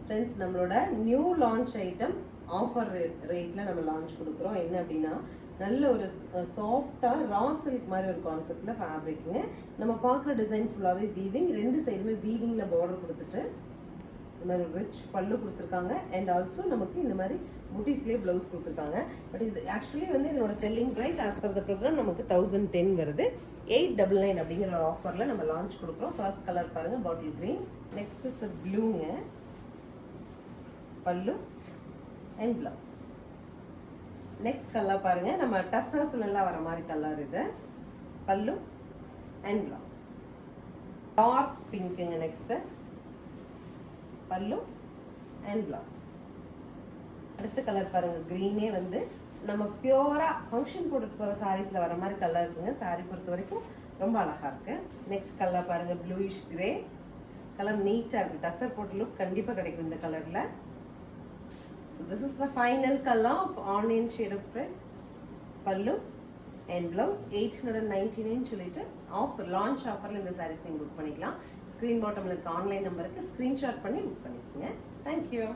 Friends, நம்மளோட new launch item offer ரேட்ல நம்ம லான்ச் கொடுக்குறோம். என்ன அப்படின்னா, நல்ல ஒரு சாஃப்டாக ரா சில்க் மாதிரி ஒரு கான்செப்ட்ல ஃபேப்ரிக்குங்க. நம்ம பார்க்குற டிசைன் ஃபுல்லாகவே வீவிங், ரெண்டு சைடுமே வீவிங்கில் பார்டர் கொடுத்துட்டு இந்த மாதிரி ரிச் பல்லு கொடுத்துருக்காங்க. அண்ட் ஆல்சோ நமக்கு இந்த மாதிரி புட்டிஸ்லேயே ப்ளவுஸ் கொடுத்துருக்காங்க. பட் இது ஆக்சுவலி வந்து இதனோட selling price as per the programme நமக்கு 1010 வருது. 899 அப்படிங்கிற ஒரு ஆஃபரில் நம்ம லான்ச் கொடுக்குறோம். ஃபர்ஸ்ட் கலர் பாருங்கள், பாட்டில் க்ரீன். நெக்ஸ்ட் இஸ் ப்ளூங்க. Pallu and blouse. Next colour பாருங்க, நம்ம டசர்ஸ்ல எல்லாம் வர மாதிரி கலர் இது. பல்லு அண்ட் பிளவுஸ். டார்க் பிங்க்குங்க. நெக்ஸ்ட் பல்லு அண்ட் பிளவுஸ். அடுத்த கலர் பாருங்க, கிரீனே வந்து நம்ம பியூரா ஃபங்க்ஷன் போட்டுட்டு போற சாரீஸ்ல வர மாதிரி கலர்ஸுங்க. சாரி பொறுத்த வரைக்கும் ரொம்ப அழகா இருக்கு. நெக்ஸ்ட் கலர் பாருங்க, ப்ளூயிஷ் கிரே கலர். நீட்டா இருக்கு. டசர் போட்ட லுக் கண்டிப்பா கிடைக்கும் இந்த கலர்ல. So this is the final color of onion shade of red. Pallu and blouse. 899 சொல்லிட்டு ஆஃபர் லான்ச் ஆஃபர்ல இந்த sarees நீங்க புக் பண்ணிக்கலாம். ஸ்கிரீன் பாட்டம்ல இருக்க ஆன்லைன் நம்பருக்கு ஸ்கிரீன்ஷாட் பண்ணி புக் பண்ணிக்கோங்க. Thank you.